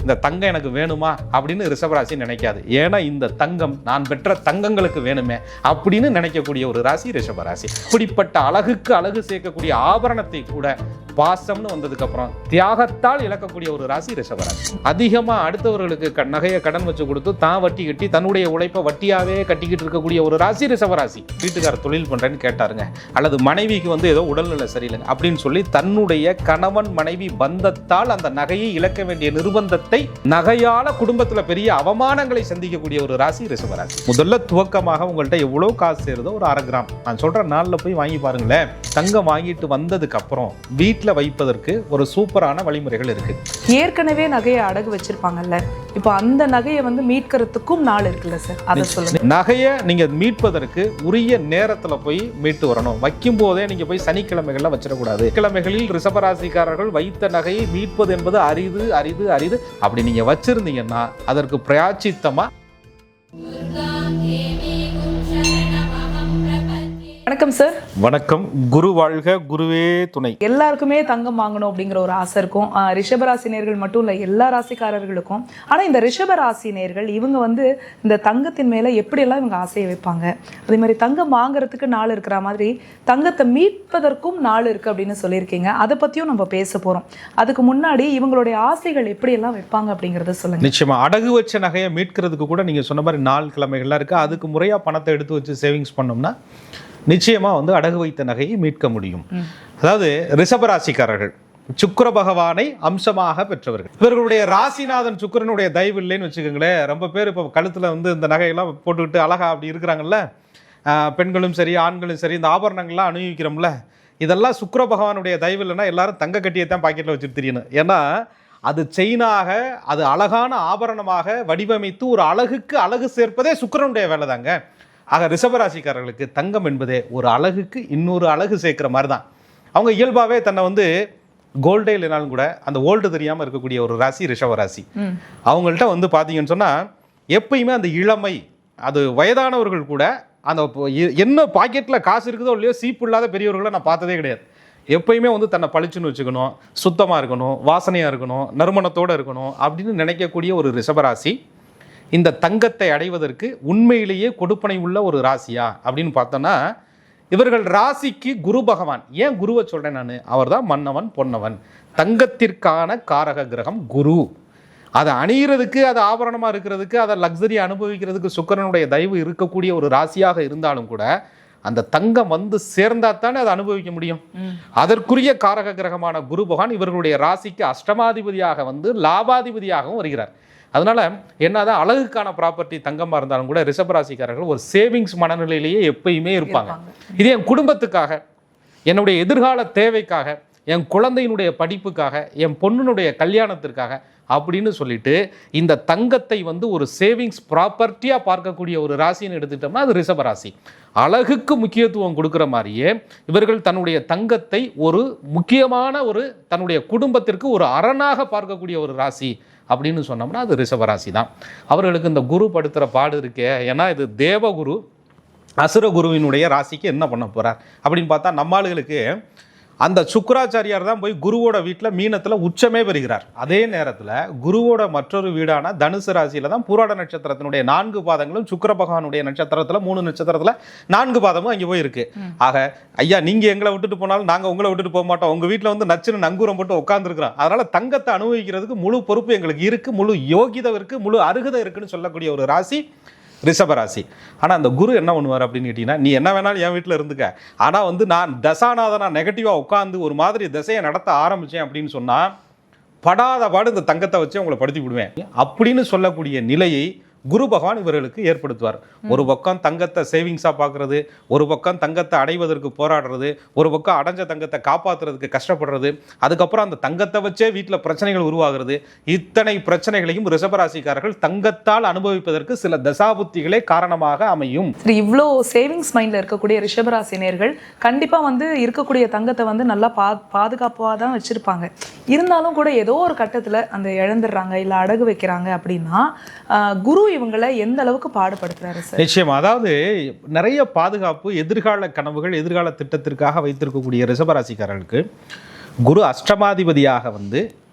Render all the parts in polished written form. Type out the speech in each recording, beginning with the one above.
இந்த தங்கம் எனக்கு வேணுமா அப்படின்னு ரிஷபராசி நினைக்காது. ஏன்னா இந்த தங்கம் நான் பெற்ற தங்கங்களுக்கு வேணுமே அப்படின்னு நினைக்கக்கூடிய ஒரு ராசி ரிஷபராசி. இப்படிப்பட்ட அழகுக்கு அழகு சேர்க்கக்கூடிய ஆபரணத்தை கூட பாசம்னு வந்ததுக்கு அப்புறம் தியாகத்தால் இழக்கக்கூடிய ஒரு ராசி ரிஷபராசி. அதிகமா அடுத்தவர்களுக்கு நகையை கடன் வச்சு கொடுத்து தான் வட்டி கட்டி தன்னுடைய உழைப்பை வட்டியாவே கட்டிக்கிட்டு இருக்கக்கூடிய ஒரு ராசி ரிஷபராசி. வீட்டுக்கார தொழில் பண்றேன்னு கேட்டாருங்க, அல்லது மனைவிக்கு ஏதோ உடல்நிலை சரியில்லைங்க அப்படின்னு சொல்லி தன்னுடைய கணவன் மனைவி பந்தத்தால் அந்த நகையை இழக்க வேண்டிய நிர்பந்தத்தை, நகையால குடும்பத்துல பெரிய அவமானங்களை சந்திக்கக்கூடிய ஒரு ராசி ரிஷபராசி. முதல்ல துவக்கமாக உங்கள்கிட்ட எவ்வளவு காசு சேருதோ ஒரு 1/2 கிராம் நான் சொல்ற நாள்ல போய் வாங்கி பாருங்களேன். தங்கம் வாங்கிட்டு வந்ததுக்கு அப்புறம் வீட்டுல வைப்பதற்கு ஒரு சூப்பரான வழிமுறைகள் இருக்கு. ஏற்கனவே நகையை அடகு வச்சிருப்பாங்கல்ல, இப்போ அந்த நகையை மீட்கிறதுக்கும் நாள் இருக்குல்ல சார், அதை சொல்லுங்க. நகையை நீங்க மீட்பதற்கு உரிய நேரத்துல போய் மீட்டு வரணும். வைக்கும் போதே நீங்க போய் சனிக்கிழமைகள்ல வச்சிடக்கூடாது. கிழமைகளில் ரிஷபராசிக்காரர்கள் வைத்த நகையை மீட்பது என்பது அரிது அரிது அரிது. அப்படி நீங்க வச்சிருந்தீங்கன்னா அதற்கு பிராயச்சித்தமா. வணக்கம் சார். வணக்கம். குரு வாழ்க, குருவே துணை. எல்லாருக்குமே தங்கம் வாங்கணும் அப்படிங்கிற ஒரு ஆசை இருக்கும். ரிஷபராசினியர்கள் மட்டும் இல்லை, எல்லா ராசிக்காரர்களுக்கும். ஆனால் இந்த ரிஷபராசினியர்கள் இவங்க இந்த தங்கத்தின் மேலே எப்படியெல்லாம் இவங்க ஆசையை வைப்பாங்க, அதே மாதிரி தங்கம் வாங்குறதுக்கு நாள் இருக்கிற மாதிரி தங்கத்தை மீட்பதற்கும் நாள் இருக்குது அப்படின்னு சொல்லியிருக்கீங்க. அதை பற்றியும் நம்ம பேச போகிறோம். அதுக்கு முன்னாடி இவங்களுடைய ஆசைகள் எப்படியெல்லாம் வைப்பாங்க அப்படிங்கிறத சொல்லுங்கள். நிச்சயமா அடகு வச்ச நகையை மீட்கிறதுக்கு கூட நீங்கள் சொன்ன மாதிரி நாள் கிழமைகள்லாம் இருக்குது. அதுக்கு முறையாக பணத்தை எடுத்து வச்சு சேவிங்ஸ் பண்ணோம்னா நிச்சயமா அடகு வைத்த நகையை மீட்க முடியும். அதாவது ரிஷபராசிக்காரர்கள் சுக்கிர பகவானை அம்சமாக பெற்றவர்கள். இவர்களுடைய ராசிநாதன் சுக்கிரனுடைய தயவு இல்லைன்னு வச்சுக்கோங்களேன். ரொம்ப பேர் இப்போ கழுத்துல இந்த நகையெல்லாம் போட்டுக்கிட்டு அழகா அப்படி இருக்கிறாங்கல்ல, பெண்களும் சரி ஆண்களும் சரி, இந்த ஆபரணங்கள்லாம் அணிவிக்கிறோம்ல, இதெல்லாம் சுக்கிர பகவானுடைய தயவு இல்லைன்னா எல்லாரும் தங்க கட்டியத்தான் பாக்கெட்ல வச்சுட்டு தெரியணும். ஏன்னா அது செயினாக, அது அழகான ஆபரணமாக வடிவமைத்து ஒரு அழகுக்கு அழகு சேர்ப்பதே சுக்கிரனுடைய வேலை தாங்க. ஆக ரிஷபராசிக்காரர்களுக்கு தங்கம் என்பதே ஒரு அழகுக்கு இன்னொரு அழகு சேர்க்கிற மாதிரி தான். அவங்க இயல்பாகவே தன்னை கோல்டே இல்லைனாலும் கூட அந்த ஓல்டு தெரியாமல் இருக்கக்கூடிய ஒரு ராசி ரிஷபராசி. அவங்கள்ட்ட பார்த்தீங்கன்னு சொன்னால் எப்பயுமே அந்த இளமை, அது வயதானவர்கள் கூட அந்த என்ன பாக்கெட்டில் காசு இருக்குதோ இல்லையோ சீப்பு இல்லாத பெரியவர்களை நான் பார்த்ததே கிடையாது. எப்பயுமே தன்னை பளிச்சுன்னு வச்சுக்கணும், சுத்தமாக இருக்கணும், வாசனையாக இருக்கணும், நறுமணத்தோடு இருக்கணும் அப்படின்னு நினைக்கக்கூடிய ஒரு ரிஷபராசி இந்த தங்கத்தை அடைவதற்கு உண்மையிலேயே கொடுப்பனை உள்ள ஒரு ராசியா அப்படின்னு பார்த்தோன்னா, இவர்கள் ராசிக்கு குரு பகவான். ஏன் குருவை சொல்றேன் நான்? அவர் தான் மன்னவன் பொன்னவன், தங்கத்திற்கான காரக கிரகம் குரு. அதை அணிகிறதுக்கு, அது ஆபரணமாக இருக்கிறதுக்கு, அதை லக்ஸரி அனுபவிக்கிறதுக்கு சுக்கிரனுடைய தயவு இருக்கக்கூடிய ஒரு ராசியாக இருந்தாலும் கூட அந்த தங்கம் சேர்ந்தா தானே அதை அனுபவிக்க முடியும். அதற்குரிய காரக கிரகமான குரு பகவான் இவர்களுடைய ராசிக்கு அஷ்டமாதிபதியாக லாபாதிபதியாகவும் வருகிறார். அதனால என்னதான் அழகுக்கான ப்ராப்பர்ட்டி தங்கமாக இருந்தாலும் கூட ரிஷபராசிக்காரர்கள் ஒரு சேவிங்ஸ் மனநிலையிலேயே எப்பயுமே இருப்பாங்க. இது என் குடும்பத்துக்காக, என்னுடைய எதிர்கால தேவைக்காக, என் குழந்தையினுடைய படிப்புக்காக, என் பொண்ணுனுடைய கல்யாணத்திற்காக அப்படின்னு சொல்லிட்டு இந்த தங்கத்தை ஒரு சேவிங்ஸ் ப்ராப்பர்ட்டியாக பார்க்கக்கூடிய ஒரு ராசின்னு எடுத்துக்கிட்டோம்னா அது ரிஷபராசி. அழகுக்கு முக்கியத்துவம் கொடுக்குற மாதிரியே இவர்கள் தன்னுடைய தங்கத்தை ஒரு முக்கியமான தன்னுடைய குடும்பத்திற்கு ஒரு அரணாக பார்க்கக்கூடிய ஒரு ராசி அப்படின்னு சொன்னோம்னா அது ரிஷபராசி தான். அவர்களுக்கு இந்த குரு படுத்துகிற பாடு இருக்கே, ஏன்னா இது தேவகுரு அசுரகுருவினுடைய ராசிக்கு என்ன பண்ண போகிறார் அப்படின்னு பார்த்தா, நம்மளுக்கு அந்த சுக்கிராச்சாரியார் தான் போய் குருவோட வீட்டில் மீனத்தில் உச்சமே பெறுகிறார். அதே நேரத்தில் குருவோட மற்றொரு வீடான தனுசு ராசியில் தான் பூராட நட்சத்திரத்தினுடைய 4 பாதங்களும் சுக்கிர பகவானுடைய நட்சத்திரத்தில் 3 நட்சத்திரத்தில் 4 பாதமும் அங்கே போய் இருக்கு. ஆக ஐயா, நீங்கள் எங்களை விட்டுட்டு போனாலும் நாங்கள் உங்களை விட்டுட்டு போக மாட்டோம். உங்கள் வீட்டில் நச்சுன்னு நங்கூரம் போட்டு உட்காந்துருக்குறோம். அதனால் தங்கத்தை அனுபவிக்கிறதுக்கு முழு பொறுப்பு எங்களுக்கு இருக்குது, முழு யோகிதை இருக்குது, முழு அருகதை இருக்குன்னு சொல்லக்கூடிய ஒரு ராசி ரிஷபராசி. ஆனால் அந்த குரு என்ன பண்ணுவார் அப்படின்னு கேட்டிங்கன்னா, நீ என்ன வேணாலும் என் வீட்டில் இருந்துக்க, ஆனால் நான் தசாநாதனா நெகட்டிவாக உட்காந்து ஒரு மாதிரி திசையை நடத்த ஆரம்பித்தேன் அப்படின்னு சொன்னால் படாத பாடு இந்த தங்கத்தை வச்சு உங்களை படுத்தி விடுவேன் அப்படின்னு சொல்லக்கூடிய நிலையை குரு பகவான் இவர்களுக்கு ஏற்படுத்துவார். ஒரு பக்கம் தங்கத்தை சேவிங்ஸாக பார்க்குறது, ஒரு பக்கம் தங்கத்தை அடைவதற்கு போராடுறது, ஒரு பக்கம் அடைஞ்ச தங்கத்தை காப்பாற்றுறதுக்கு கஷ்டப்படுறது, அதுக்கப்புறம் அந்த தங்கத்தை வச்சே வீட்டில் பிரச்சனைகள் உருவாகிறது. இத்தனை பிரச்சனைகளையும் ரிஷபராசிக்காரர்கள் தங்கத்தால் அனுபவிப்பதற்கு சில தசாபுத்திகளே காரணமாக அமையும். இவ்வளோ சேவிங்ஸ் மைண்டில் இருக்கக்கூடிய ரிஷபராசினியர்கள் கண்டிப்பாக இருக்கக்கூடிய தங்கத்தை நல்லா பாதுகாப்பாக தான் வச்சுருப்பாங்க. இருந்தாலும் கூட ஏதோ ஒரு கட்டத்தில் அந்த இழந்துடுறாங்க, இல்லை அடகு வைக்கிறாங்க அப்படின்னா குரு இவங்களை எந்த அளவுக்கு பாடுபடுத்துறாரு சார்? நிச்சயமா, அதாவது நிறைய பாதுகாப்பு, எதிர்கால கனவுகள், எதிர்கால திட்டத்திற்காக வைத்திருக்கக்கூடிய ரிஷபராசிக்காரர்களுக்கு குரு அஷ்டமாதிபதியாக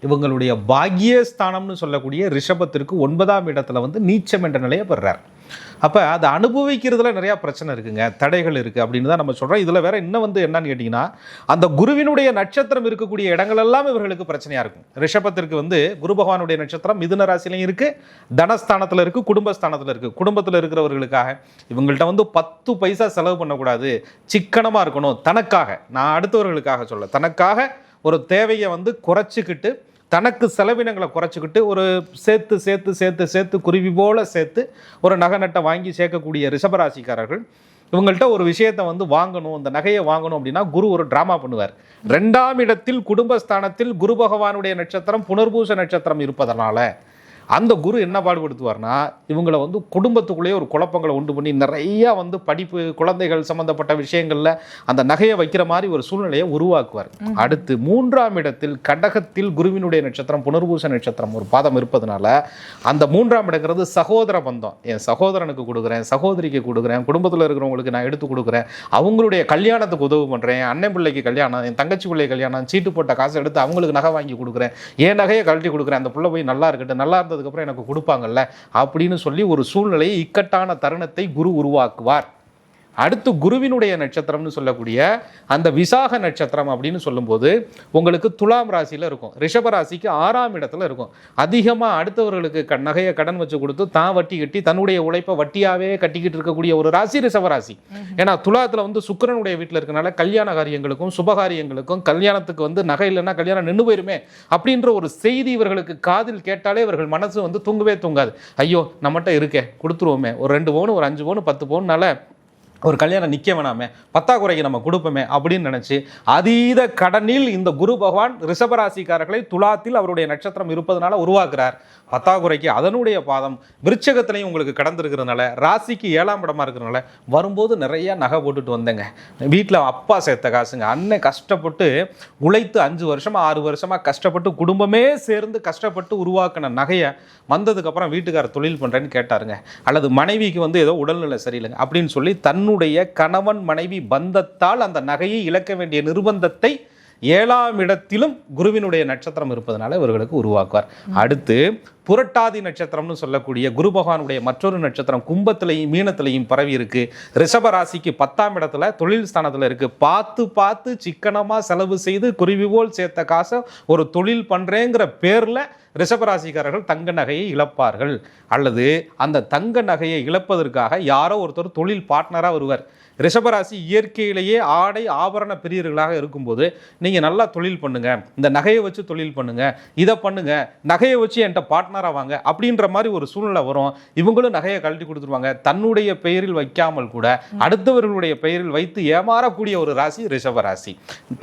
இவங்களுடைய பாக்கியஸ்தானம்னு சொல்லக்கூடிய ரிஷபத்திற்கு 9ஆம் இடத்துல வந்து நீச்சம் என்ற நிலையை பெறுறார். அப்போ அதை அனுபவிக்கிறதுல நிறையா பிரச்சனை இருக்குங்க, தடைகள் இருக்குது அப்படின்னு தான் நம்ம சொல்கிறோம். இதில் வேற இன்னும் வந்து என்னன்னு கேட்டிங்கன்னா, அந்த குருவினுடைய நட்சத்திரம் இருக்கக்கூடிய இடங்கள் எல்லாம் இவர்களுக்கு பிரச்சனையாக இருக்கும். ரிஷபத்திற்கு வந்து குரு பகவானுடைய நட்சத்திரம் மிதுன ராசிலையும் இருக்குது, தனஸ்தானத்தில் இருக்குது, குடும்பஸ்தானத்தில் இருக்குது. குடும்பத்தில் இருக்கிறவர்களுக்காக இவங்கள்ட்ட வந்து 10 பைசா செலவு பண்ணக்கூடாது, சிக்கனமாக இருக்கணும். தனக்காக, நான் அடுத்தவர்களுக்காக சொல்ல, தனக்காக ஒரு தேவையை வந்து குறைச்சிக்கிட்டு, தனக்கு செலவினங்களை குறைச்சிக்கிட்டு, ஒரு சேர்த்து சேர்த்து சேர்த்து சேர்த்து குருவி போல சேர்த்து ஒரு நகை நட்டை வாங்கி சேர்க்கக்கூடிய ரிஷபராசிக்காரர்கள் இவங்கள்ட்ட ஒரு விஷயத்தை வந்து வாங்கணும், இந்த நகையை வாங்கணும் அப்படின்னா குரு ஒரு டிராமா பண்ணுவார். 2ஆம் இடத்தில் குடும்பஸ்தானத்தில் குரு பகவானுடைய நட்சத்திரம் புனர்பூச நட்சத்திரம் இருப்பதனால அந்த குரு என்ன பாடுபடுத்துவார்னா, இவங்களை வந்து குடும்பத்துக்குள்ளேயே ஒரு குழப்பங்களை உண்டு பண்ணி நிறைய வந்து படிப்பு, குழந்தைகள் சம்பந்தப்பட்ட விஷயங்கள்ல அந்த நகையை வைக்கிற மாதிரி ஒரு சூழ்நிலையை உருவாக்குவார். அடுத்து 3ஆம் இடத்தில் கடகத்தில் குருவினுடைய நட்சத்திரம் புனர்பூச நட்சத்திரம் ஒரு பாதம் இருப்பதனால அந்த 3ஆம் இடங்கிறது சகோதர பந்தம். என் சகோதரனுக்கு கொடுக்குறேன், சகோதரிக்கு கொடுக்குறேன், குடும்பத்தில் இருக்கிறவங்களுக்கு நான் எடுத்து கொடுக்குறேன், அவங்களுடைய கல்யாணத்துக்கு உதவு பண்ணுறேன், அண்ணன் பிள்ளைக்கு கல்யாணம், என் தங்கச்சி பிள்ளை கல்யாணம், சீட்டு போட்ட காசு எடுத்து அவங்களுக்கு நகை வாங்கி கொடுக்குறேன், என் நகையை கழட்டி கொடுக்குறேன், அந்த பிள்ளை போய் நல்லா இருக்கட்டும், நல்லா இருந்தது அப்புறம் எனக்கு கொடுப்பாங்கல்ல அப்படின்னு சொல்லி ஒரு சூழ்நிலையை, இக்கட்டான தருணத்தை குரு உருவாக்குவார். அடுத்து குருவினுடைய நட்சத்திரம்னு சொல்லக்கூடிய அந்த விசாக நட்சத்திரம் அப்படின்னு சொல்லும்போது உங்களுக்கு துலாம் ராசியில் இருக்கும், ரிஷப ராசிக்கு 6ஆம் இடத்துல இருக்கும். அதிகமாக அடுத்தவர்களுக்கு நகையை கடன் வச்சு கொடுத்து தான் வட்டி கட்டி தன்னுடைய உழைப்பை வட்டியாகவே கட்டிக்கிட்டு இருக்கக்கூடிய ஒரு ராசி ரிஷபராசி. ஏன்னா துலாத்தில் வந்து சுக்கிரனுடைய வீட்டில் இருக்கனால கல்யாண காரியங்களுக்கும் சுபகாரியங்களுக்கும், கல்யாணத்துக்கு வந்து நகை இல்லைன்னா கல்யாணம் நின்று போயிருமே அப்படின்ற ஒரு செய்தி இவர்களுக்கு காதில் கேட்டாலே இவர்கள் மனசு வந்து தூங்கவே தூங்காது. ஐயோ நம்மகிட்ட இருக்கே கொடுத்துருவோமே, ஒரு 2 பவுன் ஒரு 5 பவுன் 10 பவுன்னால ஒரு கல்யாணம் நிற்க வேணாமே, பத்தாக்குறைக்கு நம்ம கொடுப்போமே அப்படின்னு நினச்சி அதீத கடனில் இந்த குரு பகவான் ரிஷபராசிக்காரர்களை துலாத்தில் அவருடைய நட்சத்திரம் இருப்பதனால உருவாக்குறார். பத்தாக்குறைக்கு அதனுடைய பாதம் விருச்சகத்திலையும் உங்களுக்கு கடந்திருக்கிறதுனால, ராசிக்கு 7ஆம் இடமா இருக்கிறதுனால வரும்போது நிறைய நகை போட்டுட்டு வந்தேங்க. வீட்டில் அப்பா சேர்த்த காசுங்க, அண்ணன் கஷ்டப்பட்டு உழைத்து 5 வருஷமா 6 வருஷமா கஷ்டப்பட்டு குடும்பமே சேர்ந்து கஷ்டப்பட்டு உருவாக்கின நகையை வந்ததுக்கப்புறம் வீட்டுக்காரர் தொழில் பண்ணுறேன்னு கேட்டாருங்க, அல்லது மனைவிக்கு வந்து ஏதோ உடல்நிலை சரியில்லைங்க அப்படின்னு சொல்லி தன்னுடைய கணவன் மனைவி பந்தத்தால் அந்த நகையை இழக்க வேண்டிய நிர்பந்தத்தை 7ஆம் இடத்திலும் குருவினுடைய நட்சத்திரம் இருப்பதனால இவர்களுக்கு உருவாக்குவார். அடுத்து புரட்டாதி நட்சத்திரம்னு சொல்லக்கூடிய குரு பகவானுடைய மற்றொரு நட்சத்திரம் கும்பத்திலையும் மீனத்திலையும் பரவி இருக்கு. ரிஷப ராசிக்கு 10ஆம் இடத்துல தொழில் ஸ்தானத்தில் இருக்கு. பார்த்து பார்த்து சிக்கனமாக செலவு செய்து குருவி போல் சேர்த்த காசை ஒரு தொழில் பண்ணுறேங்கிற பேரில் ரிஷபராசிக்காரர்கள் தங்க நகையை இழப்பார்கள். அல்லது அந்த தங்க நகையை இழப்பதற்காக யாரோ ஒருத்தர் தொழில் பார்ட்னராக வருவார். ரிஷபராசி இயற்கையிலேயே ஆடை ஆபரண பிரியர்களாக இருக்கும்போது நீங்கள் நல்லா தொழில் பண்ணுங்க, இந்த நகையை வச்சு தொழில் பண்ணுங்க, இதை பண்ணுங்க, நகையை வச்சு என்கிட்ட பார்ட்னராக வாங்க அப்படின்ற மாதிரி ஒரு சூழ்நிலை வரும். இவங்களும் நகையை கழட்டி கொடுத்துருவாங்க. தன்னுடைய பெயரில் வைக்காமல் கூட அடுத்தவர்களுடைய பெயரில் வைத்து ஏமாறக்கூடிய ஒரு ராசி ரிஷபராசி.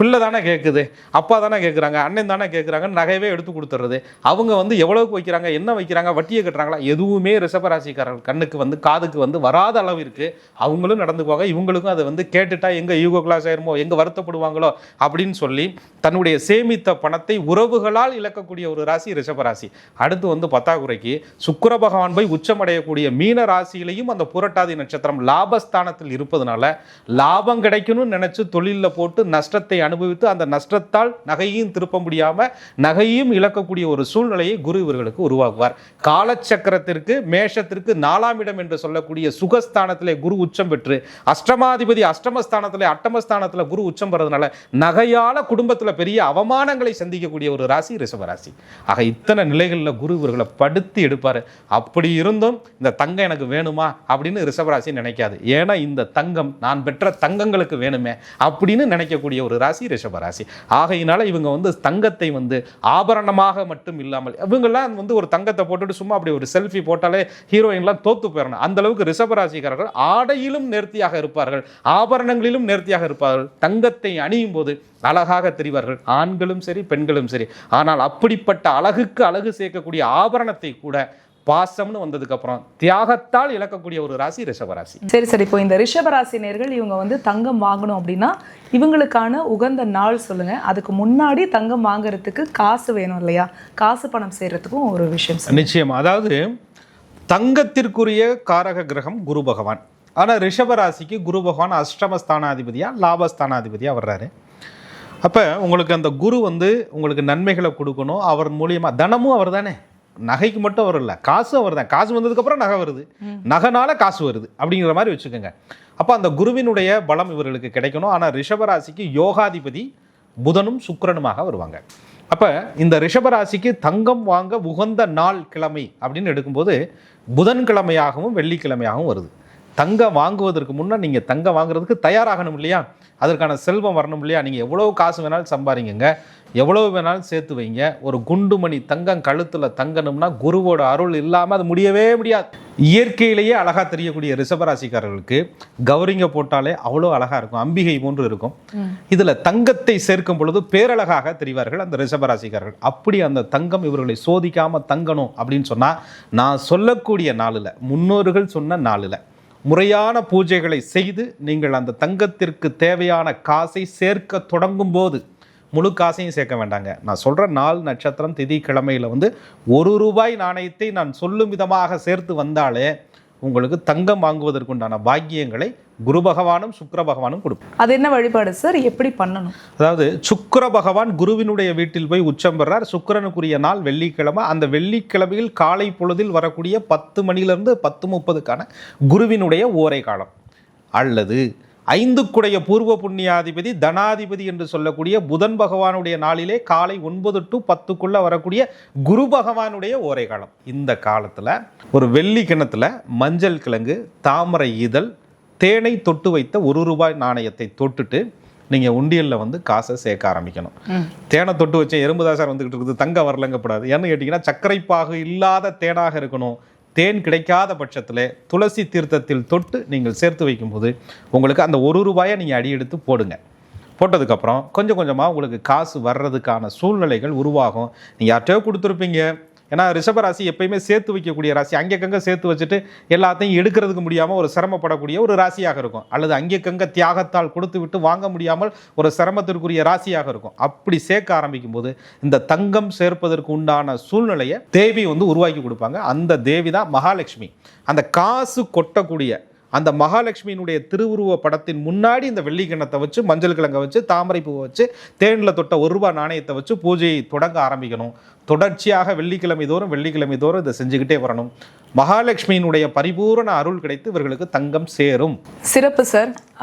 பிள்ளை தானே கேட்குது, அப்பா தானே கேட்குறாங்க, அண்ணன் தானே கேட்குறாங்க, நகையவே எடுத்து கொடுத்துறது. அவங்க வந்து எவ்வளவுக்கு வைக்கிறாங்க, என்ன வைக்கிறாங்க, வட்டியை கட்டுறாங்களா, எதுவுமே ரிஷபராசிக்காரர்கள் கண்ணுக்கு வந்து காதுக்கு வந்து வராத அளவிற்கு அவங்களும் நடந்துக்குவாங்க. இவங்களுக்கும் அதை வந்து கேட்டுட்டா எங்க ஈகோ கிளாஸ் ஆயிருமோ, எங்க வருத்தப்படுவாங்களோ அப்படின்னு சொல்லி தன்னுடைய சேமித்த பணத்தை உறவுகளால் இழக்கக்கூடிய ஒரு ராசி ரிஷபராசி. அடுத்து வந்து பத்தாக்குறைக்கு சுக்கிர பகவான் போய் உச்சமடையக்கூடிய மீன ராசியிலையும் அந்த புரட்டாதி நட்சத்திரம் லாபஸ்தானத்தில் இருப்பதனால லாபம் கிடைக்கணும்னு நினைச்சு தொழிலில் போட்டு நஷ்டத்தை அனுபவித்து அந்த நஷ்டத்தால் நகையும் திருப்ப முடியாம நகையும் இழக்கக்கூடிய ஒரு சூழ்நிலையை குரு இவர்களுக்கு உருவாக்குவார். காலச்சக்கரத்திற்கு மேஷத்திற்கு 4ஆம் இடம் என்று சொல்லக்கூடிய சுகஸ்தானத்திலே குரு உச்சம் பெற்று அஷ்டமாதிபதி அஷ்டமஸ்தானத்திலே அட்டமஸ்தானத்தில் குரு உச்சம் பெறதுனால நகையால குடும்பத்தில் பெரிய அவமானங்களை சந்திக்கக்கூடிய ஒரு ராசி ரிஷபராசி. ஆக இத்தனை நிலைகளில் குரு இவர்களை படுத்தி எடுப்பார். அப்படி இருந்தும் இந்த தங்கம் எனக்கு வேணுமா அப்படின்னு ரிஷபராசி நினைக்காது. ஏன்னா இந்த தங்கம் நான் பெற்ற தங்கங்களுக்கு வேணுமே அப்படின்னு நினைக்கக்கூடிய ஒரு ராசி ரிஷபராசி. ஆகையினால இவங்க வந்து தங்கத்தை வந்து ஆபரணமாக மட்டும் இல்லாமல் இவங்கெல்லாம் வந்து ஒரு தங்கத்தை போட்டுட்டு சும்மா அப்படி ஒரு செல்ஃபி போட்டாலே ஹீரோயின்லாம் தோத்து போயிடணும். அந்த அளவுக்கு ரிஷபராசிக்காரர்கள் ஆடையிலும் நேர்த்தியாக இருப்பார்கள், ஆபரணங்களிலும் நேர்த்தியாக இருப்பார்கள். தங்கத்தை அணியும் போது அழகாக தெரிவார்கள், ஆண்களும் சரி பெண்களும் சரி. ஆனால் அப்படிப்பட்ட அழகுக்கு அழகு சேர்க்கக்கூடிய ஆபரணத்தை கூட பாசம்னு வந்ததுக்கு அப்புறம் தியாகத்தால் இழக்கக்கூடிய ஒரு ராசி ரிஷபராசி. சரி, இப்போ இந்த ரிஷபராசினியர்கள் இவங்க வந்து தங்கம் வாங்கணும் அப்படின்னா இவங்களுக்கான உகந்த நாள் சொல்லுங்க. அதுக்கு முன்னாடி தங்கம் வாங்குறதுக்கு காசு வேணும் இல்லையா, காசு பணம் சேர்றதுக்கும் ஒரு விஷயம் நிச்சயமா. அதாவது தங்கத்திற்குரிய காரக கிரகம் குரு பகவான். ஆனால் ரிஷபராசிக்கு குரு பகவான் அஷ்டமஸ்தானாதிபதியா லாபஸ்தானாதிபதியா வர்றாரு. அப்போ உங்களுக்கு அந்த குரு வந்து உங்களுக்கு நன்மைகளை கொடுக்கணும். அவர் மூலியமாக தனமும் அவர் தானே, நகைக்கு மட்டும் அவர் இல்லை, காசும் அவர் தான். காசு வந்ததுக்கப்புறம் நகை வருது, நகைனால காசு வருது அப்படிங்கிற மாதிரி வச்சுக்கோங்க. அப்போ அந்த குருவினுடைய பலம் இவர்களுக்கு கிடைக்கணும். ஆனால் ரிஷபராசிக்கு யோகாதிபதி புதனும் சுக்கிரனுமாக வருவாங்க. அப்போ இந்த ரிஷபராசிக்கு தங்கம் வாங்க உகந்த நாள் கிழமை அப்படின்னு எடுக்கும்போது புதன்கிழமையாகவும் வெள்ளிக்கிழமையாகவும் வருது. தங்கம் வாங்குவதற்கு முன்னே நீங்கள் தங்கம் வாங்குறதுக்கு தயாராகணும் இல்லையா, அதற்கான செல்வம் வரணும் இல்லையா. நீங்கள் எவ்வளோ காசு வேணாலும் சம்பாதிங்க, எவ்வளோ வேணாலும் சேர்த்து வைங்க, ஒரு குண்டுமணி தங்கம் கழுத்தில் தங்கணும்னா குருவோட அருள் இல்லாமல் அது முடியவே முடியாது. இயற்கையிலேயே அழகாக தெரியக்கூடிய ரிஷபராசிக்காரர்களுக்கு கௌரிங்க போட்டாலே அவ்வளோ அழகாக இருக்கும், அம்பிகை போன்று இருக்கும். இதில் தங்கத்தை சேர்க்கும் பொழுது பேரழகாக தெரிவார்கள் அந்த ரிஷபராசிக்காரர்கள். அப்படி அந்த தங்கம் இவர்களை சோதிக்காமல் தங்கணும் அப்படின்னு சொன்னால் நான் சொல்லக்கூடிய நாளில், முன்னோர்கள் சொன்ன நாளில் முறையான பூஜைகளை செய்து நீங்கள் அந்த தங்கத்திற்கு தேவையான காசை சேர்க்க தொடங்கும் போது, முழு காசையும் சேர்க்க வேண்டாங்க, நான் சொல்கிற நாள் நட்சத்திரம் திதி கிழமையில் வந்து ₹1 நாணயத்தை நான் சொல்லும் விதமாக சேர்த்து வந்தாலே உங்களுக்கு தங்கம் வாங்குவதற்குண்டான பாக்கியங்களை குரு பகவானும் சுக்கிர பகவானும் கொடுக்கும். அது என்ன வழிபாடு சார், எப்படி பண்ணணும்? அதாவது சுக்கிர பகவான் குருவினுடைய வீட்டில் போய் உச்சம் பெறார். சுக்கிரனுக்குரிய நாள் வெள்ளிக்கிழமை. அந்த வெள்ளிக்கிழமையில் காலை பொழுதில் வரக்கூடிய 10 மணியிலிருந்து 10:30க்கான குருவினுடைய ஓரை காலம், அல்லது 5க்குடைய பூர்வ புண்ணியாதிபதி தனாதிபதி என்று சொல்லக்கூடிய புதன் பகவானுடைய நாளிலே காலை 9 to 10க்குள்ள வரக்கூடிய குரு பகவானுடைய ஓரை காலம். இந்த காலத்தில் ஒரு வெள்ளி கிணத்துல மஞ்சள் கிழங்கு, தாமரை இதழ், தேனை தொட்டு வைத்த ₹1 நாணயத்தை தொட்டுட்டு நீங்கள் உண்டியலில் வந்து காசை சேர்க்க ஆரம்பிக்கணும். தேனை தொட்டு வச்ச எறும்பு தான் சார் வந்துக்கிட்டு இருக்குது, தங்கம் வரலங்கப்படாது. ஏன்னு கேட்டிங்கன்னா சர்க்கரைப்பாகு இல்லாத தேனாக இருக்கணும். தேன் கிடைக்காத பட்சத்தில் துளசி தீர்த்தத்தில் தொட்டு நீங்கள் சேர்த்து வைக்கும்போது உங்களுக்கு அந்த ₹1 நீங்கள் அடி எடுத்து போடுங்க. போட்டதுக்கப்புறம் கொஞ்சம் கொஞ்சமாக உங்களுக்கு காசு வர்றதுக்கான சூழ்நிலைகள் உருவாகும். நீங்கள் யார்கிட்டயோ கொடுத்துருப்பீங்க. ஏன்னா ரிஷபராசி எப்பயுமே சேர்த்து வைக்கக்கூடிய ராசி. அங்கேக்கங்க சேர்த்து வச்சுட்டு எல்லாத்தையும் எடுக்கிறதுக்கு முடியாமல் ஒரு சிரமப்படக்கூடிய ஒரு ராசியாக இருக்கும். அல்லது அங்கேக்கங்க தியாகத்தால் கொடுத்து விட்டு வாங்க முடியாமல் ஒரு சிரமத்திற்குரிய ராசியாக இருக்கும். அப்படி சேர்க்க ஆரம்பிக்கும் போது இந்த தங்கம் சேர்ப்பதற்கு உண்டான சூழ்நிலையை தேவி வந்து உருவாக்கி கொடுப்பாங்க. அந்த தேவி தான் மகாலட்சுமி. அந்த காசு கொட்டக்கூடிய அந்த மகாலட்சுமியினுடைய திருவுருவ படத்தின் முன்னாடி இந்த வெள்ளி கிண்ணத்தை வச்சு, மஞ்சள் கிழங்கை வச்சு, தாமரை பூவை வச்சு, தேனில் தொட்ட ₹1 நாணயத்தை வச்சு பூஜையை தொடங்க ஆரம்பிக்கணும். தொடர்ச்சியாக வெள்ளிக்கிழமை தோறும் இதை செஞ்சுக்கிட்டே வரணும். மகாலட்சுமியினுடைய பரிபூரண அருள் கிடைத்து இவர்களுக்கு தங்கம் சேரும். சிறப்பு சார்.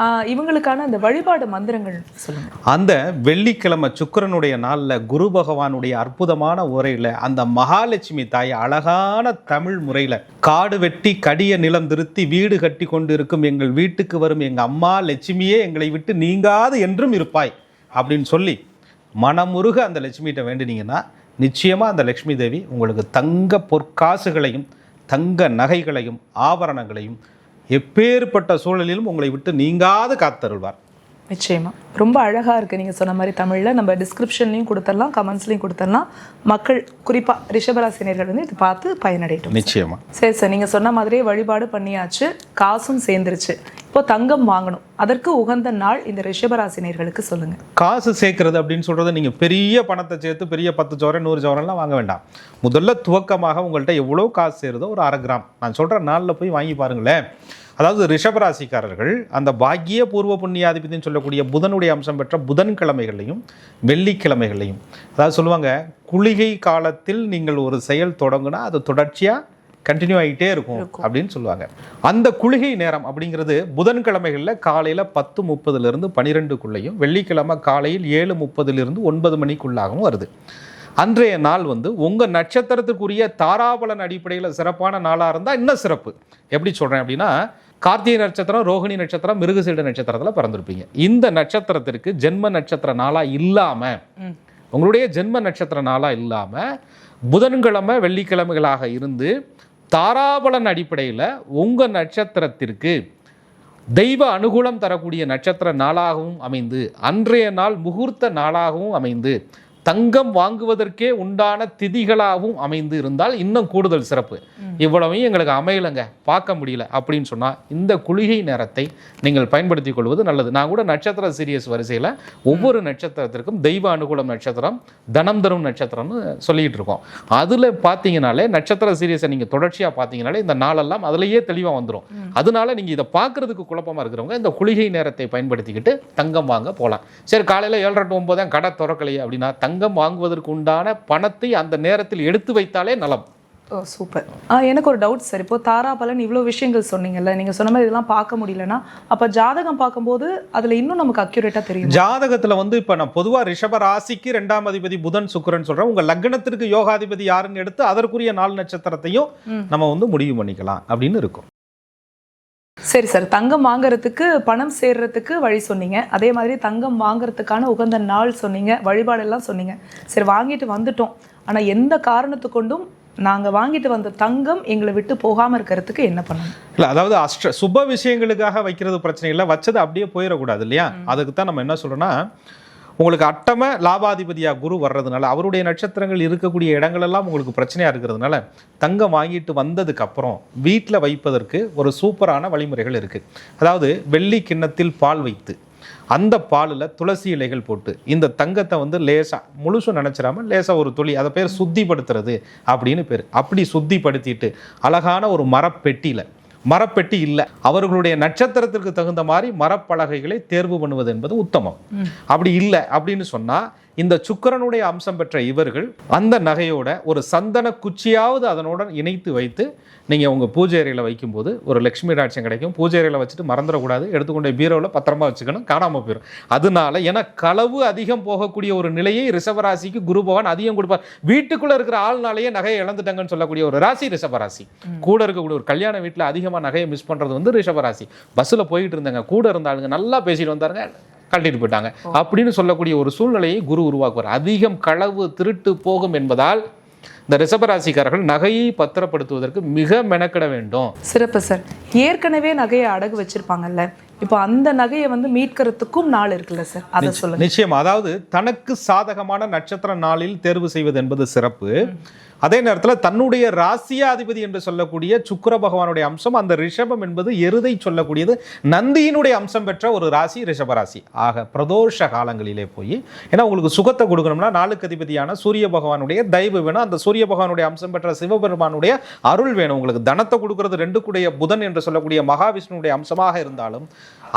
இவங்களுக்கான அந்த வழிபாடு மந்திரங்கள் சொல்லுங்க. அந்த வெள்ளிக்கிழமை சுக்கிரனுடைய நாளில் குரு பகவானுடைய அற்புதமான உரையில் அந்த மகாலட்சுமி தாய் அழகான தமிழ் முறையில் காடு வெட்டி கடிய நிலம் திருத்தி வீடு கட்டி கொண்டு இருக்கும் எங்கள் வீட்டுக்கு வரும் எங்கள் அம்மா லட்சுமியே எங்களை விட்டு நீங்காது என்றும் இருப்பாய் அப்படின்னு சொல்லி மனமுருக அந்த லட்சுமிகிட்ட வேண்டினீங்கன்னா நிச்சயமாக அந்த லட்சுமி தேவி உங்களுக்கு தங்க பொற்காசுகளையும் தங்க நகைகளையும் ஆபரணங்களையும் எப்பேற்பட்ட சூழலிலும் உங்களை விட்டு நீங்காது காத்தருள்வார். நிச்சயமா ரொம்ப அழகா இருக்கு. நீங்க சொன்ன மாதிரி தமிழ்ல நம்ம டிஸ்கிரிப்ஷன்லையும் கொடுத்துடலாம், கமெண்ட்ஸ்லையும் கொடுத்துடலாம். மக்கள் குறிப்பா ரிஷபராசினியர்கள் வந்து இது பார்த்து பயனடையட்டும். நிச்சயமா. சரி சார், நீங்க சொன்ன மாதிரியே வழிபாடு பண்ணியாச்சு, காசும் சேர்ந்துருச்சு. இப்போ தங்கம் வாங்கணும், அதற்கு உகந்த நாள் இந்த ரிஷபராசினியர்களுக்கு சொல்லுங்க. காசு சேர்க்கறது அப்படின்னு சொல்றது நீங்க பெரிய பணத்தை சேர்த்து பெரிய 10 சவரன் 100 சவரன்லாம் வாங்க வேண்டாம். முதல்ல துவக்கமாக உங்கள்கிட்ட எவ்வளோ காசு சேருதோ ஒரு 1/2 கிராம் நான் சொல்ற நாளில் போய் வாங்கி பாருங்களேன். அதாவது ரிஷபராசிக்காரர்கள் அந்த பாக்கிய பூர்வ புண்ணியாதிபதினு சொல்லக்கூடிய புதனுடைய அம்சம் பெற்ற புதன்கிழமைகளையும் வெள்ளிக்கிழமைகளையும், அதாவது சொல்லுவாங்க குளிகை காலத்தில் நீங்கள் ஒரு செயல் தொடங்குனா அது தொடர்ச்சியாக கண்டினியூ ஆகிட்டே இருக்கும் அப்படின்னு சொல்லுவாங்க. அந்த குளிகை நேரம் அப்படிங்கிறது புதன்கிழமைகளில் காலையில் 10:30 12க்குள்ளேயும் வெள்ளிக்கிழமை காலையில் 7:30 9 மணிக்குள்ளாகவும் வருது. அன்றைய நாள் வந்து உங்கள் நட்சத்திரத்துக்குரிய தாராபலன் அடிப்படையில் சிறப்பான நாளாக இருந்தால் இன்னும் சிறப்பு. எப்படி சொல்கிறேன் அப்படின்னா, கார்த்திகை நட்சத்திரம், ரோகிணி நட்சத்திரம், மிருகசீட நட்சத்திரத்தில் பிறந்திருப்பீங்க. இந்த நட்சத்திரத்திற்கு ஜென்ம நட்சத்திர நாளாக இல்லாமல், உங்களுடைய ஜென்ம நட்சத்திர நாளாக இல்லாமல் புதன்கிழமை வெள்ளிக்கிழமைகளாக இருந்து தாராபலன் அடிப்படையில் உங்கள் நட்சத்திரத்திற்கு தெய்வ அனுகூலம் தரக்கூடிய நட்சத்திர நாளாகவும் அமைந்து, அன்றைய நாள் முகூர்த்த நாளாகவும் அமைந்து, தங்கம் வாங்குவதற்கே உண்டான திதிகளாகவும் அமைந்து இருந்தால் இன்னும் கூடுதல் சிறப்பு. இவ்வளவையும் எங்களுக்கு அமையலைங்க, பார்க்க முடியல அப்படின்னு சொன்னால் இந்த குளிகை நேரத்தை நீங்கள் பயன்படுத்திக் கொள்வது நல்லது. நான் கூட நட்சத்திர சீரியஸ் வரிசையில் ஒவ்வொரு நட்சத்திரத்திற்கும் தெய்வ அனுகூலம் நட்சத்திரம், தனம் தரும் நட்சத்திரம்னு சொல்லிட்டு இருக்கோம். அதில் பார்த்தீங்கனாலே நட்சத்திர சீரியஸை நீங்கள் தொடர்ச்சியாக பார்த்தீங்கனாலே இந்த நாளெல்லாம் அதிலேயே தெளிவாக வந்துடும். அதனால நீங்கள் இதை பார்க்கறதுக்கு குழப்பமாக இருக்கிறவங்க இந்த குளிகை நேரத்தை பயன்படுத்திக்கிட்டு தங்கம் வாங்க போகலாம். சரி, காலையில் 7:30 to 9 கடை திறக்கலையே அப்படின்னா தங்கம் வாங்குவதற்கு உண்டான பணத்தை அந்த நேரத்தில் எடுத்து வைத்தாலே நலம். ஓ, சூப்பர். எனக்கு ஒரு டவுட் சார். இப்போ தாராபலன் இவ்வளோ விஷயங்கள் சொன்னீங்கல்ல, நீங்கள் சொன்ன மாதிரி இதெல்லாம் பார்க்க முடியலன்னா அப்போ ஜாதகம் பார்க்கும்போது அதில் இன்னும் நமக்கு அக்யூரேட்டாக தெரியும். ஜாதகத்தில் வந்து இப்போ நான் பொதுவாக ரிஷப ராசிக்கு 2ஆம் அதிபதி புதன் சுக்கிரன் சொல்கிறேன். உங்கள் லக்னத்திற்கு யோகாதிபதி யாருன்னு எடுத்து அதற்குரிய நாள் நட்சத்திரத்தையும் நம்ம வந்து முடிவு பண்ணிக்கலாம் அப்படின்னு இருக்கும். சரி சார், தங்கம் வாங்குறதுக்கு பணம் சேர்றதுக்கு வழி சொன்னீங்க, அதே மாதிரி தங்கம் வாங்குறதுக்கான உகந்த நாள் சொன்னீங்க, வழிபாடெல்லாம் சொன்னீங்க. சரி, வாங்கிட்டு வந்துட்டோம், ஆனால் எந்த காரணத்து கொண்டும் நாங்கள் வாங்கிட்டு வந்த தங்கம் எங்களை விட்டு போகாமல் இருக்கிறதுக்கு என்ன பண்ணணும்? இல்லை, அதாவது சுப விஷயங்களுக்காக வைக்கிறது பிரச்சனை இல்லை, வச்சது அப்படியே போயிடக்கூடாது இல்லையா? அதுக்கு தான் நம்ம என்ன சொல்கிறோன்னா, உங்களுக்கு அட்டம லாபாதிபதியாக குரு வர்றதுனால அவருடைய நட்சத்திரங்கள் இருக்கக்கூடிய இடங்களெல்லாம் உங்களுக்கு பிரச்சனையாக இருக்கிறதுனால தங்கம் வாங்கிட்டு வந்ததுக்கு அப்புறம் வீட்டில் வைப்பதற்கு ஒரு சூப்பரான வழிமுறைகள் இருக்குது. அதாவது வெள்ளி கிண்ணத்தில் பால் வைத்து அந்த பாலில் துளசி இலைகள் போட்டு இந்த தங்கத்தை வந்து லேசாக முழுசும் நினச்சிடாமல் லேசாக ஒரு துளி, அதை பேர் சுத்திப்படுத்துறது அப்படின்னு பேர். அப்படி சுத்திப்படுத்திட்டு அழகான ஒரு மரப்பெட்டி இல்லை, அவர்களுடைய நட்சத்திரத்திற்கு தகுந்த மாதிரி மரப்பலகைகளை தேர்வு பண்ணுவது என்பது உத்தமம். அப்படி இல்லை அப்படின்னு சொன்னால் இந்த சுக்கிரனுடைய அம்சம் பெற்ற இவர்கள் அந்த நகையோட ஒரு சந்தன குச்சியாவது அதனுடன் இணைத்து வைத்து நீங்கள் உங்கள் பூஜை அறையில் வைக்கும்போது ஒரு லட்சுமி ராட்சியம் கிடைக்கும். பூஜை அறையில் வச்சுட்டு மறந்துடக்கூடாது, எடுத்துக்கொண்ட பீரோவில் பத்திரமா வச்சுக்கணும், காணாமல் போயிடும். அதனால ஏன்னா களவு அதிகம் போகக்கூடிய ஒரு நிலையை ரிஷபராசிக்கு குரு பகவான் அதிகம் கொடுப்பார். வீட்டுக்குள்ளே இருக்கிற ஆள்னாலேயே நகையை இழந்துட்டாங்கன்னு சொல்லக்கூடிய ஒரு ராசி ரிஷபராசி. கூட இருக்கக்கூடிய ஒரு கல்யாண வீட்டில் அதிகமாக நகையை மிஸ் பண்ணுறது வந்து ரிஷபராசி. பஸ்ஸில் போயிட்டு இருந்தாங்க, கூட இருந்தாலுங்க நல்லா பேசிட்டு வந்தாருங்க, கழட்டிட்டு போயிட்டாங்க அப்படின்னு சொல்லக்கூடிய ஒரு சூழ்நிலையை குரு உருவாக்குவார். அதிகம் களவு திருட்டு போகும் என்பதால் இந்த ரிஷபராசிக்காரர்கள் நகையை பத்திரப்படுத்துவதற்கு மிக மெனக்கிட வேண்டும். சிறப்பு சார். ஏற்கனவே நகையை அடகு வச்சிருப்பாங்கல்ல, இப்போ அந்த நகையை வந்து மீட்கிறதுக்கும் நாள் இருக்குல்ல சார், அதை சொல்லுங்க. நிச்சயம். அதாவது தனக்கு சாதகமான நட்சத்திர நாளில் தேர்வு செய்வது என்பது சிறப்பு. அதே நேரத்தில் தன்னுடைய ராசியாதிபதி என்று சொல்லக்கூடிய சுக்கிர பகவானுடைய அம்சம் அந்த ரிஷபம் என்பது எருதை சொல்லக்கூடியது, நந்தியினுடைய அம்சம் பெற்ற ஒரு ராசி ரிஷபராசி. ஆக பிரதோஷ காலங்களிலே போய், ஏன்னா உங்களுக்கு சுகத்தை கொடுக்கணும்னா நாளுக்கு அதிபதியான சூரிய பகவானுடைய தயவு வேணும், அந்த சூரிய பகவானுடைய அம்சம் பெற்ற சிவபெருமானுடைய அருள் வேணும். உங்களுக்கு தனத்தை கொடுக்கறது 2 புதன் என்று சொல்லக்கூடிய மகாவிஷ்ணுடைய அம்சமாக இருந்தாலும்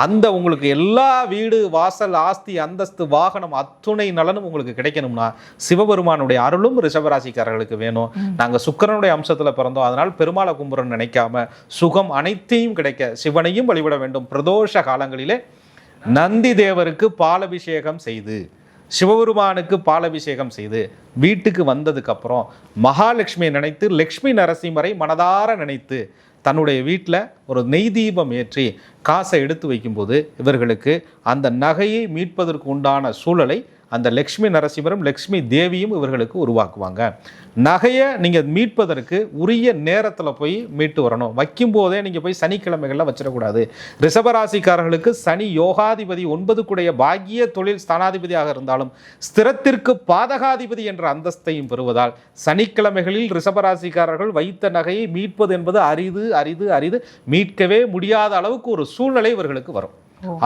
அந்த உங்களுக்கு எல்லா வீடு வாசல் ஆஸ்தி அந்தஸ்து வாகனம் அத்துணை நலனும் உங்களுக்கு கிடைக்கணும்னா சிவபெருமானுடைய அருளும் ரிஷபராசிக்காரர்களுக்கு வேணும். நாங்கள் சுக்கிரனுடைய அம்சத்தில் பிறந்தோம், அதனால் பெருமாளை கும்புறன்னு நினைக்காம சுகம் அனைத்தையும் கிடைக்க சிவனையும் வழிபட வேண்டும். பிரதோஷ காலங்களிலே நந்தி தேவருக்கு பாலபிஷேகம் செய்து, சிவபெருமானுக்கு பாலபிஷேகம் செய்து வீட்டுக்கு வந்ததுக்கு அப்புறம் மகாலட்சுமியை நினைத்து, லக்ஷ்மி நரசிம்மரை மனதார நினைத்து தன்னுடைய வீட்டில் ஒரு நெய் தீபம் ஏற்றி காசை எடுத்து வைக்கும்போது இவர்களுக்கு அந்த நகையை மீட்பதற்கு உண்டான சூழலை அந்த லக்ஷ்மி நரசிம்மரும் லக்ஷ்மி தேவியும் இவர்களுக்கு உருவாக்குவாங்க. நகையை நீங்கள் மீட்பதற்கு உரிய நேரத்தில் போய் மீட்டு வரணும். வைக்கும்போதே நீங்கள் போய் சனிக்கிழமைகளில் வச்சிடக்கூடாது. ரிஷபராசிக்காரர்களுக்கு சனி யோகாதிபதி 9 பாக்கிய தொழில் ஸ்தானாதிபதியாக இருந்தாலும் ஸ்திரத்திற்கு பாதகாதிபதி என்ற அந்தஸ்தையும் பெறுவதால் சனிக்கிழமைகளில் ரிஷபராசிக்காரர்கள் வைத்த நகையை மீட்பது என்பது அரிது அரிது அரிது, மீட்கவே முடியாத அளவுக்கு ஒரு சூழ்நிலை இவர்களுக்கு வரும்.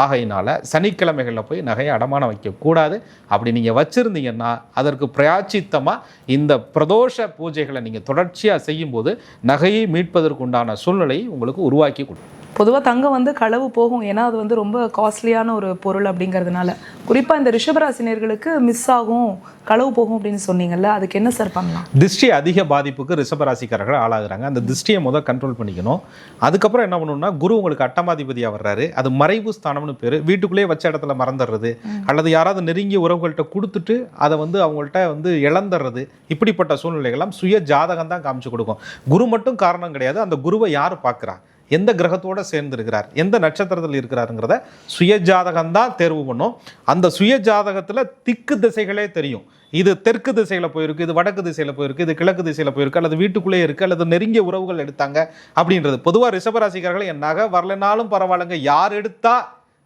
ஆகையினால சனிக்கிழமைகளில் போய் நகையை அடமானம் வைக்கக்கூடாது. அப்படி நீங்கள் வச்சுருந்தீங்கன்னா அதற்கு பிராயச்சித்தமாக இந்த பிரதோஷ பூஜைகளை நீங்கள் தொடர்ச்சியாக செய்யும்போது நகையை மீட்பதற்கு உண்டான சூழ்நிலையை உங்களுக்கு உருவாக்கி கொடுக்கும். பொதுவாக தங்கம் வந்து களவு போகும், ஏன்னா அது வந்து ரொம்ப காஸ்ட்லியான ஒரு பொருள் அப்படிங்கிறதுனால. குறிப்பாக இந்த ரிஷபராசினியர்களுக்கு மிஸ் ஆகும், களவு போகும் அப்படின்னு சொன்னீங்கல்ல, அதுக்கு என்ன சார் பண்ணலாம்? திருஷ்டி அதிக பாதிப்புக்கு ரிஷபராசிக்காரர்கள் ஆளாகிறாங்க. அந்த திருஷ்டியை முதல் கண்ட்ரோல் பண்ணிக்கணும். அதுக்கப்புறம் என்ன பண்ணணும்னா, குரு உங்களுக்கு அட்டமாதிபதியாக வர்றாரு, அது மறைவு ஸ்தானம்னு பேர். வீட்டுக்குள்ளேயே வச்ச இடத்துல மறந்துடுறது, அல்லது யாராவது நெருங்கிய உறவுகள்கிட்ட கொடுத்துட்டு அதை வந்து அவங்கள்ட்ட வந்து இழந்துடுறது, இப்படிப்பட்ட சூழ்நிலைகள்லாம் சுய ஜாதகம் தான் காமிச்சு கொடுக்கும். குரு மட்டும் காரணம் கிடையாது. அந்த குருவை யார் பார்க்குறா, எந்த கிரகத்தோடு சேர்ந்திருக்கிறார், எந்த நட்சத்திரத்தில் இருக்கிறாருங்கிறத சுய ஜாதகம்தான் தேர்வு பண்ணும். அந்த சுய ஜாதகத்தில் திக்கு திசைகளே தெரியும். இது தெற்கு திசையில் போயிருக்கு, இது வடக்கு திசையில் போயிருக்கு, இது கிழக்கு திசையில் போயிருக்கு, அல்லது வீட்டுக்குள்ளே இருக்குது, அல்லது நெருங்கிய உறவுகள் எடுத்தாங்க அப்படின்றது. பொதுவாக ரிஷபராசிக்காரர்கள் என் நகை வரலைனாலும் பரவாயில்லைங்க, யார் எடுத்தா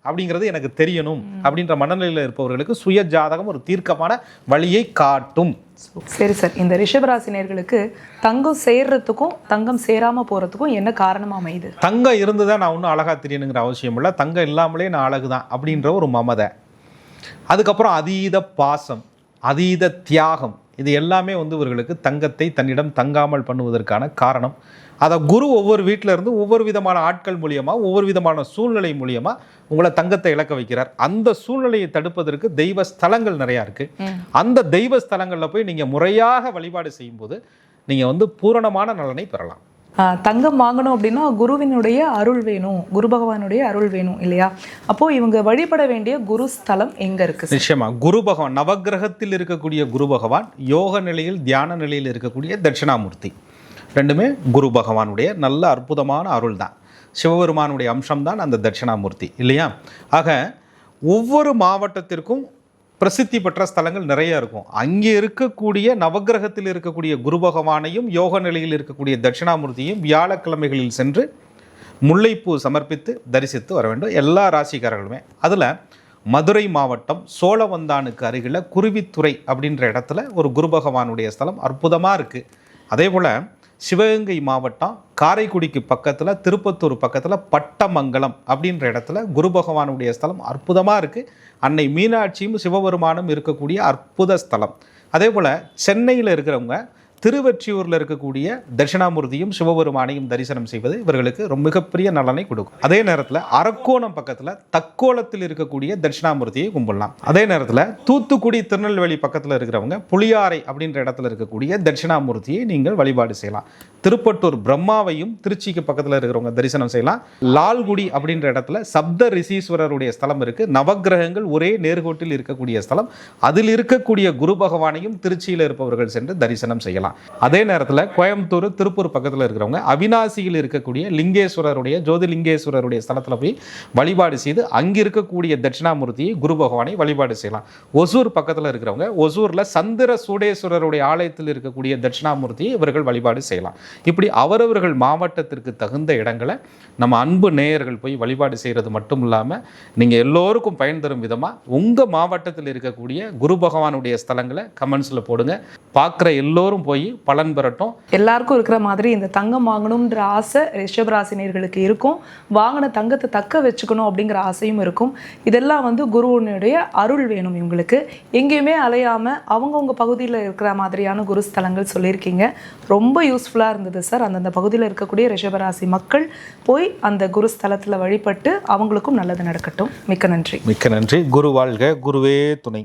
அப்படிங்கிறது எனக்கு தெரியணும் அப்படின்ற மனநிலையில் இருப்பவர்களுக்கு சுய ஜாதகம் ஒரு தீர்க்கமான வழியை காட்டும். சரி சார், இந்த ரிஷபராசி நேயர்களுக்கு தங்கம் சேர்றதுக்கும் தங்கம் சேராம போறதுக்கும் என்ன காரணமா அமையுது? தங்கம் இருந்துதான் நான் ஒன்றும் அழகா தெரியணுங்கிற அவசியம் இல்லை, தங்கம் இல்லாமலே நான் அழகுதான் அப்படின்ற ஒரு மமதை, அதுக்கப்புறம் அதீத பாசம், அதீத தியாகம், இது எல்லாமே வந்து இவர்களுக்கு தங்கத்தை தன்னிடம் தங்காமல் பண்ணுவதற்கான காரணம். அதை குரு ஒவ்வொரு வீட்டில இருந்து ஒவ்வொரு விதமான ஆட்கள் மூலியமா ஒவ்வொரு விதமான சூழ்நிலை மூலியமா உங்களை தங்கத்தை இழக்க வைக்கிறார். அந்த சூழ்நிலையை தடுப்பதற்கு தெய்வ ஸ்தலங்கள் நிறையா இருக்கு. அந்த தெய்வ ஸ்தலங்களில் போய் நீங்க முறையாக வழிபாடு செய்யும் போது நீங்க வந்து பூரணமான நலனை பெறலாம். தங்கம் வாங்கணும் அப்படின்னா குருவினுடைய அருள் வேணும், குரு பகவானுடைய அருள் வேணும் இல்லையா? அப்போ இவங்க வழிபட வேண்டிய குரு ஸ்தலம் எங்க இருக்கு? நிச்சயமா குரு பகவான், நவகிரகத்தில் இருக்கக்கூடிய குரு பகவான், யோக நிலையில் தியான நிலையில் இருக்கக்கூடிய தட்சிணாமூர்த்தி, ரெண்டுமே குரு பகவானுடைய நல்ல அற்புதமான அருள் தான். சிவபெருமானுடைய அம்சம்தான் அந்த தட்சிணாமூர்த்தி இல்லையா? ஆக ஒவ்வொரு மாவட்டத்திற்கும் பிரசித்தி பெற்ற ஸ்தலங்கள் நிறைய இருக்கும். அங்கே இருக்கக்கூடிய நவகிரகத்தில் இருக்கக்கூடிய குரு பகவானையும் யோக நிலையில் இருக்கக்கூடிய தட்சிணாமூர்த்தியையும் வியாழக்கிழமைகளில் சென்று முல்லைப்பூ சமர்ப்பித்து தரிசித்து வர வேண்டும் எல்லா ராசிக்காரர்களுமே. அதில் மதுரை மாவட்டம் சோழவந்தானுக்கு அருகில் குருவித்துறை அப்படின்ற இடத்துல ஒரு குரு பகவானுடைய ஸ்தலம் அற்புதமாக இருக்குது. அதே போல் சிவகங்கை மாவட்டம் காரைக்குடிக்கு பக்கத்தில் திருப்பத்தூர் பக்கத்தில் பட்டமங்கலம் அப்படின்ற இடத்துல குரு பகவானுடைய ஸ்தலம் அற்புதமாக இருக்குது. அன்னை மீனாட்சியும் சிவபெருமானும் இருக்கக்கூடிய அற்புத ஸ்தலம். அதே போல் சென்னையில் இருக்கிறவங்க திருவெற்றியூரில் இருக்கக்கூடிய தட்சிணாமூர்த்தியும் சிவபெருமானையும் தரிசனம் செய்வது இவர்களுக்கு ரொம்ப மிகப்பெரிய நலனை கொடுக்கும். அதே நேரத்தில் அரக்கோணம் பக்கத்தில் தக்கோலத்தில் இருக்கக்கூடிய தட்சிணாமூர்த்தியை கும்பிடலாம். அதே நேரத்தில் தூத்துக்குடி திருநெல்வேலி பக்கத்தில் இருக்கிறவங்க புளியாரை அப்படின்ற இடத்துல இருக்கக்கூடிய தட்சிணாமூர்த்தியை நீங்கள் வழிபாடு செய்யலாம். திருப்பட்டூர் பிரம்மாவையும் திருச்சிக்கு பக்கத்தில் இருக்கிறவங்க தரிசனம் செய்யலாம். லால்குடி அப்படின்ற இடத்துல சப்த ரிஷீஸ்வரருடைய ஸ்தலம் இருக்குது. நவகிரகங்கள் ஒரே நேர்கோட்டில் இருக்கக்கூடிய ஸ்தலம். அதில் இருக்கக்கூடிய குரு பகவானையும் திருச்சியில் இருப்பவர்கள் சென்று தரிசனம் செய்யலாம். அதே நேரத்தில் கோயம்புத்தூர் திருப்பூர் பக்கத்தில் இருக்கிறவங்க அவினாசியில் இருக்கக்கூடிய லிங்கேஸ்வரருடைய ஜோதிலிங்கேஸ்வரருடைய ஸ்தலத்தில் போய் வழிபாடு செய்து அங்கே இருக்கக்கூடிய தட்சிணாமூர்த்தியை குரு பகவானை வழிபாடு செய்யலாம். ஒசூர் பக்கத்தில் இருக்கிறவங்க ஒசூரில் சந்திர சூடேஸ்வரருடைய ஆலயத்தில் இருக்கக்கூடிய தட்சிணாமூர்த்தியை இவர்கள் வழிபாடு செய்யலாம். இப்படி அவரவர்கள் மாவட்டத்திற்கு தகுந்த இடங்களை நம்ம அன்பு நேயர்கள் போய் வழிபாடு செய்கிறது மட்டும் இல்லாமல் நீங்கள் எல்லோருக்கும் பயன் தரும் விதமாக உங்கள் மாவட்டத்தில் இருக்கக்கூடிய குரு பகவானுடைய ஸ்தலங்களை கமெண்ட்ஸில் போடுங்க. பார்க்குற எல்லோரும் போய் பலன் பெறட்டும். எல்லாருக்கும் இருக்கிற மாதிரி இந்த தங்கம் வாங்கணும்ன்ற ஆசை ரிஷபராசினியர்களுக்கு இருக்கும். வாங்கின தங்கத்தை தக்க வச்சுக்கணும் அப்படிங்கிற ஆசையும் இருக்கும். இதெல்லாம் வந்து குருவனுடைய அருள் வேணும் இவங்களுக்கு. எங்கேயுமே அலையாமல் அவங்கவுங்க பகுதியில் இருக்கிற மாதிரியான குரு ஸ்தலங்கள் சொல்லியிருக்கீங்க. ரொம்ப யூஸ்ஃபுல்லாக இருந்தது சார். அந்தந்த பகுதியில் இருக்கக்கூடிய ரிஷபராசி மக்கள் போய் அந்த குரு ஸ்தலத்தில் வழிபட்டு அவங்களுக்கும் நல்லது நடக்கட்டும். மிக்க நன்றி. மிக்க நன்றி. குரு வாழ்க, குருவே துணை.